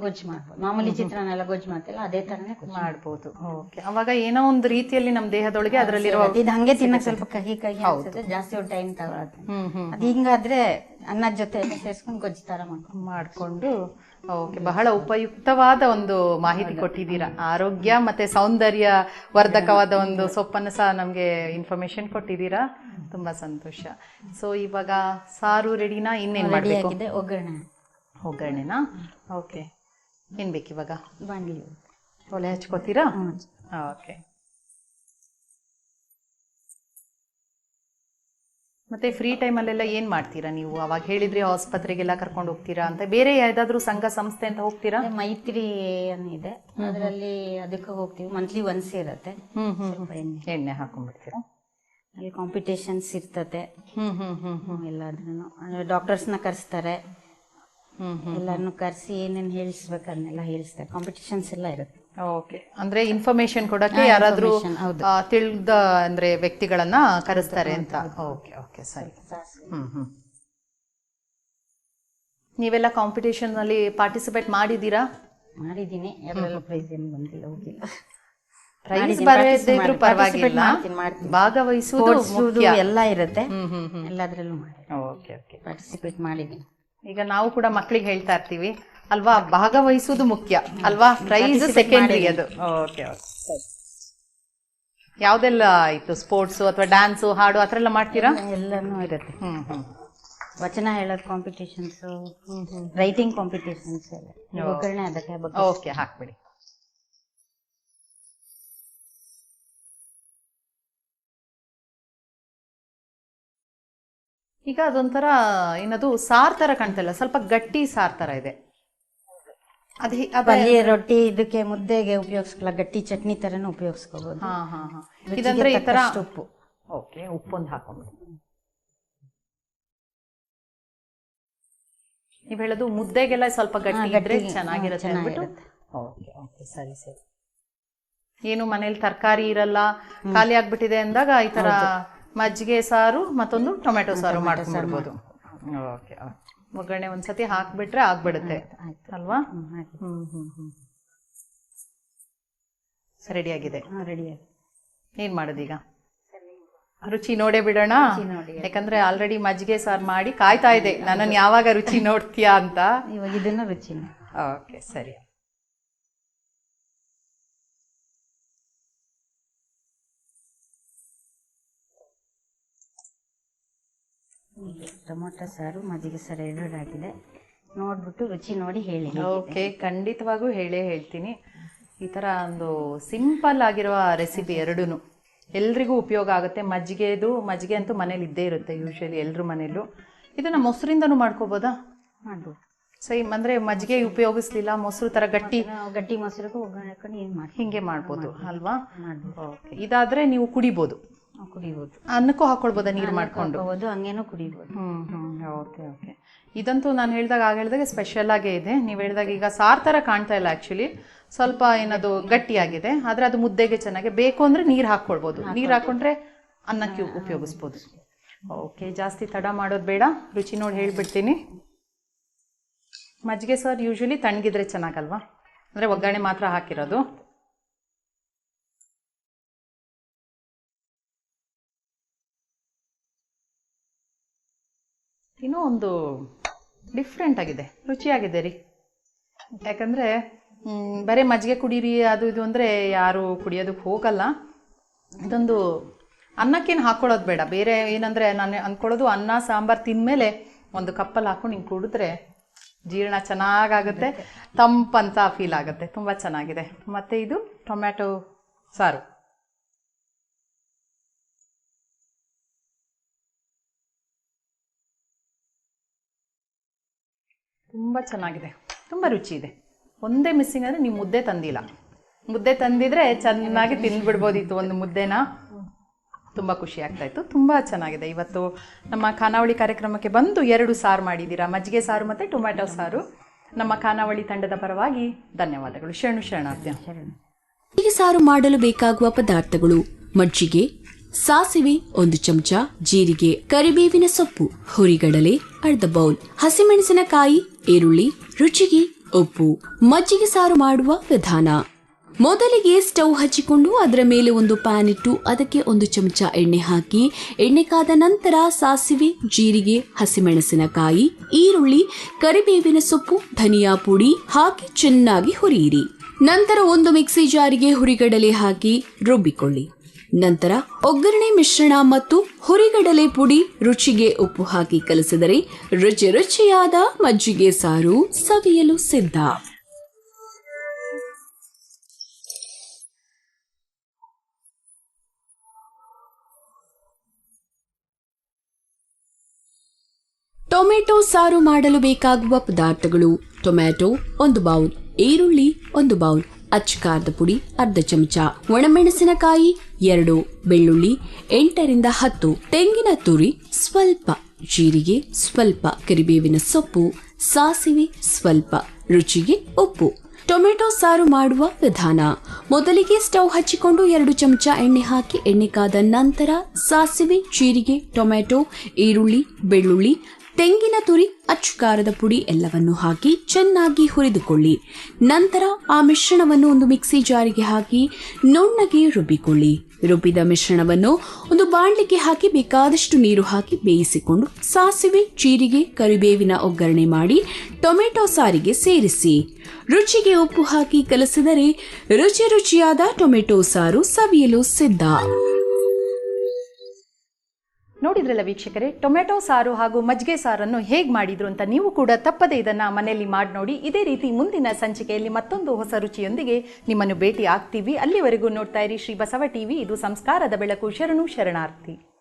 ಗೊಜ್ಜು ಮಾಡ್ಬೋದು. ಮಾಮೂಲಿ ಚಿತ್ರಾನ್ನ ಎಲ್ಲ ಗೊಜ್ಜು ಮಾಡ್ತಿಲ್ಲ, ಅದೇ ತರನೇ ಮಾಡ್ಬೋದು. ಓಕೆ. ಅವಾಗ ಏನೋ ಒಂದು ರೀತಿಯಲ್ಲಿ ನಮ್ ದೇಹದೊಳಗೆ ಅದರಲ್ಲಿರುವ ಇದು ಹಂಗೆ ತಿನ್ನಕ್ ಸ್ವಲ್ಪ ಕಹಿ ಅನ್ಸುತ್ತೆ, ಜಾಸ್ತಿ ಟೈಮ್ ತಗೊಳತ್ತೆ. ಅದು ಹಿಂಗಾದ್ರೆ ಅನ್ನದ ಜೊತೆ ಸೇರಿಸ್ಕೊಂಡು ಗೊಜ್ಜು ತರ ಮಾಡ್ಕೊಂಡು. ಓಕೆ, ಬಹಳ ಉಪಯುಕ್ತವಾದ ಒಂದು ಮಾಹಿತಿ ಕೊಟ್ಟಿದ್ದೀರಾ. ಆರೋಗ್ಯ ಮತ್ತೆ ಸೌಂದರ್ಯ ವರ್ಧಕವಾದ ಒಂದು ಸೊಪ್ಪನ್ನು ಸಹ ನಮ್ಗೆ ಇನ್ಫಾರ್ಮೇಶನ್ ಕೊಟ್ಟಿದ್ದೀರಾ. ತುಂಬಾ ಸಂತೋಷ. ಸೊ ಇವಾಗ ಸಾರು ರೆಡಿನಾ? ಇನ್ನೇನ್ ಮಾಡ್ಬೇಕು? ಒಗ್ಗರಣೆನಾ? ಓಕೆ. ಏನ್ ಬೇಕು ಇವಾಗ? ಬಾಂಡ್ಲಿ ಒಲೆ ಹಚ್ಕೋತೀರಾ? ಓಕೆ. ಮತ್ತೆ ಫ್ರೀ ಟೈಮಲ್ಲೆಲ್ಲ ಏನ್ ಮಾಡ್ತೀರಾ ನೀವು? ಅವಾಗ ಹೇಳಿದ್ರಿ ಆಸ್ಪತ್ರೆಗೆಲ್ಲ ಕರ್ಕೊಂಡು ಹೋಗ್ತೀರಾ ಅಂತ. ಬೇರೆ ಯಾವ್ದಾದ್ರು ಸಂಘ ಸಂಸ್ಥೆ ಅಂತ ಹೋಗ್ತೀರಾ? ಮೈತ್ರಿ ಏನಿದೆ ಅದರಲ್ಲಿ, ಅದಕ್ಕೆ ಹೋಗ್ತೀವಿ. ಮಂತ್ಲಿ ಒನ್ಸ್ ಇರತ್ತೆ. ಎಣ್ಣೆ ಹಾಕೊಂಡ್ಬಿಡ್ತೀರಾ? ಅಲ್ಲಿ ಕಾಂಪಿಟೇಷನ್ಸ್ ಇರ್ತತೆ ಎಲ್ಲಾದ್ರೂ. ಡಾಕ್ಟರ್ಸ್ನ ಕರೆಸ್ತಾರೆ, ಎಲ್ಲಾರನ್ನು ಕರೆಸಿ ಏನೇನು ಹೇಳಿಸ್ಬೇಕು ಅದನ್ನೆಲ್ಲ ಹೇಳಿಸ್ತಾರೆ. ಕಾಂಪಿಟೇಷನ್ಸ್ ಎಲ್ಲ ಇರುತ್ತೆ. ಓಕೆ. ಅಂದ್ರೆ ಇನ್ಫಾರ್ಮೇಶನ್ ಕೊಡಕ್ಕೆ ಯಾರಾದ್ರೂ ತಿಳಿದ ಅಂದ್ರೆ ವ್ಯಕ್ತಿಗಳನ್ನ ಕರೆಸ್ತಾರೆ ಅಂತ. ಓಕೆ ಓಕೆ, ಸರಿ. ನೀವೆಲ್ಲ ಕಾಂಪಿಟೇಷನ್ ಅಲ್ಲಿ ಪಾರ್ಟಿಸಿಪೇಟ್ ಮಾಡಿದೀರಾ? ಮಾಡಿದ್ದೀನಿ. ಎಲ್ಲೆಲ್ಲ ಪ್ರೈಸ್ ಏನು ಬಂದಿಲ್ಲ, ಹೋಗಿಲ್ಲ. ಪ್ರೈಸ್ ಬರದಿದ್ರು ಪರವಾಗಿಲ್ಲ, ಭಾಗವಹಿಸುವುದು ಎಲ್ಲ ಇರುತ್ತೆ. ಎಲ್ಲದ್ರಲ್ಲೂ ಮಾಡಿ ಪಾರ್ಟಿಸಿಪೇಟ್ ಮಾಡಿದ್ದೀನಿ. ಈಗ ನಾವು ಕೂಡ ಮಕ್ಕಳಿಗೆ ಹೇಳ್ತಾ ಇರ್ತೀವಿ ಅಲ್ವಾ, ಭಾಗವಹಿಸುವುದು ಮುಖ್ಯ ಅಲ್ವಾ, ಪ್ರೈಸ್ ಸೆಕೆಂಡರಿ ಅದು. ಓಕೆ ಓಕೆ, ಯಾವ್ದೆಲ್ಲ ಇತ್ತು? ಸ್ಪೋರ್ಟ್ಸ್ ಅಥವಾ ಡ್ಯಾನ್ಸು, ಹಾಡು ಆ ಥರ ಎಲ್ಲ ಮಾಡ್ತೀರಾ? ಎಲ್ಲನೂ ಇರುತ್ತೆ. ಹ್ಮ್. ವಚನ ಹೇಳೋದು ಕಾಂಪಿಟೇಷನ್ಸ್, ರೈಟಿಂಗ್ ಕಾಂಪಿಟೇಷನ್ಸ್ ಎಲ್ಲ. ಒಗ್ಗರಣೆ ಅದಕ್ಕೆ ಓಕೆ, ಹಾಕ್ಬಿಡಿ. ಈಗ ಅದೊಂಥರ ಏನದು ಸಾರ್ ತರ ಕಾಣ್ತಲ್ಲ, ಸ್ವಲ್ಪ ಗಟ್ಟಿ ಸಾರ್ ತರ ಇದೆ. ಪಲ್ಯ ರೊಟ್ಟಿ ಇದಕ್ಕೆ ಮುದ್ದೆಗೆ ಉಪಯೋಗಿಸ್ಕೊಳ್ಳ, ಗಟ್ಟಿ ಚಟ್ನಿ ತರನು ಉಪಯೋಗಿಸ್ಕೋಬಹುದು. ಇದಂದ್ರೆ ಈ ತರ ಉಪ್ಪು. ಓಕೆ, ಉಪ್ಪೊಂದು ಹಾಕೊಂಡು ನೀವ್ ಹೇಳೋದು ಮುದ್ದೆಗೆಲ್ಲ ಸ್ವಲ್ಪ ಗಟ್ಟಿ ಇದ್ರೆ ಚೆನ್ನಾಗಿರುತ್ತೆ ಅಂದ್ಬಿಟ್ಟು. ಓಕೆ ಓಕೆ, ಸರಿ ಸರಿ. ಏನು ಮನೇಲಿ ತರಕಾರಿ ಇರಲ್ಲ, ಖಾಲಿ ಆಗ್ಬಿಟ್ಟಿದೆ ಅಂದಾಗ ಈ ತರ ಮಜ್ಜಿಗೆ ಸಾರು ಮತ್ತೊಂದು ಟೊಮೆಟೊ ಸಾರು ಮಾಡ್ಕೊಂಡ್ಬಿಡ್ಬೋದು. ಓಕೆ, ಒಗ್ಗರಣೆ ಒಂದ್ಸತಿ ಹಾಕ್ಬಿಟ್ರೆ ಆಗ್ಬಿಡುತ್ತೆ ಅಲ್ವಾ? ರೆಡಿ ಆಗಿದೆ. ಏನ್ ಮಾಡೋದೀಗ? ರುಚಿ ನೋಡೇ ಬಿಡೋಣ, ಯಾಕಂದ್ರೆ ಆಲ್ರೆಡಿ ಮಜ್ಜಿಗೆ ಸಾರು ಮಾಡಿ ಕಾಯ್ತಾ ಇದೆ ನನ್ನನ್ನು ಯಾವಾಗ ರುಚಿ ನೋಡ್ತೀಯಾ ಅಂತ. ಇವಾಗ ಇದನ್ನ ರುಚಿ. ಓಕೆ, ಸರಿ. ಟೊಮೊಟೊ ಸಾರು ಮಜ್ಜಿಗೆ ಸಾರು ಎರಡು ಆಗಿದೆ, ನೋಡ್ಬಿಟ್ಟು ರುಚಿ ನೋಡಿ ಹೇಳಿ. ಓಕೆ, ಖಂಡಿತವಾಗೂ ಹೇಳ್ತೀನಿ. ಈ ತರ ಒಂದು ಸಿಂಪಲ್ ಆಗಿರುವ ರೆಸಿಪಿ ಎರಡೂನು ಎಲ್ರಿಗೂ ಉಪಯೋಗ ಆಗುತ್ತೆ. ಮಜ್ಜಿಗೆ ಅಂತೂ ಮನೇಲಿ ಇದ್ದೇ ಇರುತ್ತೆ ಯೂಶಲಿ ಎಲ್ರ ಮನೇಲೂ. ಇದನ್ನ ಮೊಸರಿಂದನೂ ಮಾಡ್ಕೋಬೋದಾ? ಮಾಡ್ಬೋದು. ಸೇಮ್ ಅಂದ್ರೆ ಮಜ್ಜಿಗೆ ಉಪಯೋಗಿಸ್ಲಿಲ್ಲ, ಮೊಸರು ತರ ಗಟ್ಟಿ ಮೊಸರು ಒಗ್ಗರಣೆ ಹಿಂಗೆ ಮಾಡ್ಬೋದು ಅಲ್ವಾ? ಓಕೆ, ಇದಾದ್ರೆ ನೀವು ಕುಡಿಬೋದು. ಅನ್ನಕ್ಕೂ ಹಾಕೊಳ್ಬೋದಾ ನೀರು ಮಾಡ್ಕೊಂಡು? ಹಂಗೇನೋ ಕುಡಿಬೋದು. Okay okay. ಇದಂತೂ ನಾನು ಹೇಳ್ದಾಗ ಸ್ಪೆಷಲ್ ಆಗೇ ಇದೆ. ನೀವು ಹೇಳಿದಾಗ ಈಗ ಸಾರ್ ತರ ಕಾಣ್ತಾ ಇಲ್ಲ, ಆಕ್ಚುಲಿ ಸ್ವಲ್ಪ ಏನದು ಗಟ್ಟಿಯಾಗಿದೆ. ಆದ್ರೆ ಅದು ಮುದ್ದೆಗೆ ಚೆನ್ನಾಗಿ ಬೇಕು ಅಂದ್ರೆ ನೀರು ಹಾಕೊಳ್ಬೋದು. ನೀರು ಹಾಕೊಂಡ್ರೆ ಅನ್ನಕ್ಕೆ ಉಪಯೋಗಿಸ್ಬೋದು. ಓಕೆ, ಜಾಸ್ತಿ ತಡ ಮಾಡೋದು ಬೇಡ, ರುಚಿ ನೋಡಿ ಹೇಳ್ಬಿಡ್ತೀನಿ. ಮಜ್ಜಿಗೆ ಸಾರು ಯೂಶಲಿ ತಣ್ಣಗಿದ್ರೆ ಚೆನ್ನಾಗಲ್ವಾ? ಅಂದ್ರೆ ಒಗ್ಗರಣೆ ಮಾತ್ರ ಹಾಕಿರೋದು. ಇನ್ನೂ ಒಂದು ಡಿಫ್ರೆಂಟ್ ಆಗಿದೆ, ರುಚಿಯಾಗಿದೆ ರೀ. ಯಾಕಂದರೆ ಬರೀ ಮಜ್ಜಿಗೆ ಕುಡೀರಿ ಅದು ಇದು ಅಂದರೆ ಯಾರು ಕುಡಿಯೋದಕ್ಕೆ ಹೋಗಲ್ಲ. ಇದೊಂದು ಅನ್ನಕ್ಕೇನು ಹಾಕ್ಕೊಳ್ಳೋದು ಬೇಡ, ಬೇರೆ ಏನಂದರೆ ನಾನು ಅಂದ್ಕೊಳ್ಳೋದು ಅನ್ನ ಸಾಂಬಾರು ತಿಂದಮೇಲೆ ಒಂದು ಕಪ್ಪಲ್ಲಿ ಹಾಕ್ಕೊಂಡು ಹಿಂಗೆ ಕುಡಿದ್ರೆ ಜೀರ್ಣ ಚೆನ್ನಾಗಾಗುತ್ತೆ, ತಂಪಂತ ಫೀಲ್ ಆಗುತ್ತೆ. ತುಂಬ ಚೆನ್ನಾಗಿದೆ. ಮತ್ತು ಇದು ಟೊಮ್ಯಾಟೊ ಸಾರು. ತುಂಬ ಚೆನ್ನಾಗಿದೆ, ತುಂಬ ರುಚಿ ಇದೆ. ಒಂದೇ ಮಿಸ್ಸಿಂಗ್ ಅಂದರೆ ನೀವು ಮುದ್ದೆ ತಂದಿಲ್ಲ. ಮುದ್ದೆ ತಂದಿದ್ರೆ ಚೆನ್ನಾಗಿ ತಿಂದ್ಬಿಡ್ಬೋದಿತ್ತು ಒಂದು ಮುದ್ದೆನ. ತುಂಬ ಖುಷಿ ಆಗ್ತಾಯಿತ್ತು. ತುಂಬ ಚೆನ್ನಾಗಿದೆ. ಇವತ್ತು ನಮ್ಮ ಖಾನಾವಳಿ ಕಾರ್ಯಕ್ರಮಕ್ಕೆ ಬಂದು 2 ಸಾರು ಮಾಡಿದ್ದೀರಾ, ಮಜ್ಜಿಗೆ ಸಾರು ಮತ್ತು ಟೊಮ್ಯಾಟೊ ಸಾರು. ನಮ್ಮ ಖಾನಾವಳಿ ತಂಡದ ಪರವಾಗಿ ಧನ್ಯವಾದಗಳು. ಶರಣಾರ್ಥ್ಯ. ಮಜ್ಜಿಗೆ ಸಾರು ಮಾಡಲು ಬೇಕಾಗುವ ಪದಾರ್ಥಗಳು: ಮಜ್ಜಿಗೆ, ಸಾಸಿವೆ 1 ಚಮಚ, ಜೀರಿಗೆ, ಕರಿಬೇವಿನ ಸೊಪ್ಪು, ಹುರಿಗಡಲೆ ಅರ್ಧ ಬೌಲ್, ಹಸಿಮೆಣಸಿನಕಾಯಿ, ಈರುಳ್ಳಿ, ರುಚಿಗೆ ಉಪ್ಪು. ಮಜ್ಜಿಗೆ ಸಾರು ಮಾಡುವ ವಿಧಾನ: ಮೊದಲಿಗೆ ಸ್ಟವ್ ಹಚ್ಚಿಕೊಂಡು ಅದರ ಮೇಲೆ ಒಂದು ಪ್ಯಾನ್ ಇಟ್ಟು ಅದಕ್ಕೆ 1 ಚಮಚ ಎಣ್ಣೆ ಹಾಕಿ, ಎಣ್ಣೆ ಕಾದ ನಂತರ ಸಾಸಿವೆ, ಜೀರಿಗೆ, ಹಸಿಮೆಣಸಿನಕಾಯಿ, ಈರುಳ್ಳಿ, ಕರಿಬೇವಿನ ಸೊಪ್ಪು, ಧನಿಯಾ ಪುಡಿ ಹಾಕಿ ಚೆನ್ನಾಗಿ ಹುರಿಯಿರಿ. ನಂತರ ಒಂದು ಮಿಕ್ಸಿ ಜಾರಿಗೆ ಹುರಿಗಡಲೆ ಹಾಕಿ ರುಬ್ಬಿಕೊಳ್ಳಿ. ನಂತರ ಒಗ್ಗರಣೆ ಮಿಶ್ರಣ ಮತ್ತು ಹುರಿಗಡಲೆ ಪುಡಿ, ರುಚಿಗೆ ಉಪ್ಪು ಹಾಕಿ ಕಲಸಿದರೆ ರುಚಿಯಾದ ಮಜ್ಜಿಗೆ ಸಾರು ಸವಿಯಲು ಸಿದ್ಧ. ಟೊಮೆಟೊ ಸಾರು ಮಾಡಲು ಬೇಕಾಗುವ ಪದಾರ್ಥಗಳು: ಟೊಮೆಟೊ 1 ಬೌಲ್, ಈರುಳ್ಳಿ 1 ಬೌಲ್, ಅಚ್ಚಕಾರದ ಪುಡಿ ಅರ್ಧ ಚಮಚ, ಒಣಮೆಣಸಿನಕಾಯಿ 2, ಬೆಳ್ಳುಳ್ಳಿ 8 ರಿಂದ 10, ತೆಂಗಿನ ತುರಿ ಸ್ವಲ್ಪ, ಜೀರಿಗೆ ಸ್ವಲ್ಪ, ಕರಿಬೇವಿನ ಸೊಪ್ಪು, ಸಾಸಿವೆ ಸ್ವಲ್ಪ, ರುಚಿಗೆ ಉಪ್ಪು. ಟೊಮೆಟೊ ಸಾರು ಮಾಡುವ ವಿಧಾನ: ಮೊದಲಿಗೆ ಸ್ಟವ್ ಹಚ್ಚಿಕೊಂಡು 2 ಚಮಚ ಎಣ್ಣೆ ಹಾಕಿ, ಎಣ್ಣೆ ಕಾದ ನಂತರ ಸಾಸಿವೆ, ಜೀರಿಗೆ, ಟೊಮೆಟೊ, ಈರುಳ್ಳಿ, ಬೆಳ್ಳುಳ್ಳಿ, ತೆಂಗಿನ ತುರಿ, ಅಚ್ಚುಕಾರದ ಪುಡಿ ಎಲ್ಲವನ್ನು ಹಾಕಿ ಚೆನ್ನಾಗಿ ಹುರಿದುಕೊಳ್ಳಿ. ನಂತರ ಆ ಮಿಶ್ರಣವನ್ನು ಒಂದು ಮಿಕ್ಸಿ ಜಾರಿಗೆ ಹಾಕಿ ನುಣ್ಣಗೆ ರುಬ್ಬಿಕೊಳ್ಳಿ. ರುಬ್ಬಿದ ಮಿಶ್ರಣವನ್ನು ಒಂದು ಬಾಣಲಿಗೆ ಹಾಕಿ ಬೇಕಾದಷ್ಟು ನೀರು ಹಾಕಿ ಬೇಯಿಸಿಕೊಂಡು ಸಾಸಿವೆ, ಜೀರಿಗೆ, ಕರಿಬೇವಿನ ಒಗ್ಗರಣೆ ಮಾಡಿ ಟೊಮೆಟೊ ಸಾರಿಗೆ ಸೇರಿಸಿ. ರುಚಿಗೆ ಉಪ್ಪು ಹಾಕಿ ಕಲಸಿದರೆ ರುಚಿಯಾದ ಟೊಮೆಟೊ ಸಾರು ಸವಿಯಲು ಸಿದ್ಧ. ನೋಡಿದ್ರಲ್ಲ ವೀಕ್ಷಕರೇ, ಟೊಮೆಟೊ ಸಾರು ಹಾಗೂ ಮಜ್ಜಿಗೆ ಸಾರನ್ನು ಹೇಗೆ ಮಾಡಿದ್ರು ಅಂತ. ನೀವು ಕೂಡ ತಪ್ಪದೆ ಇದನ್ನ ಮನೆಯಲ್ಲಿ ಮಾಡಿ ನೋಡಿ. ಇದೇ ರೀತಿ ಮುಂದಿನ ಸಂಚಿಕೆಯಲ್ಲಿ ಮತ್ತೊಂದು ಹೊಸ ರುಚಿಯೊಂದಿಗೆ ನಿಮ್ಮನ್ನು ಭೇಟಿ ಆಗ್ತೀವಿ. ಅಲ್ಲಿವರೆಗೂ ನೋಡ್ತಾ ಇರಿ ಶ್ರೀ ಬಸವ ಟಿವಿ. ಇದು ಸಂಸ್ಕಾರದ ಬೆಳಕು. ಶರಣು ಶರಣಾರ್ಥಿ.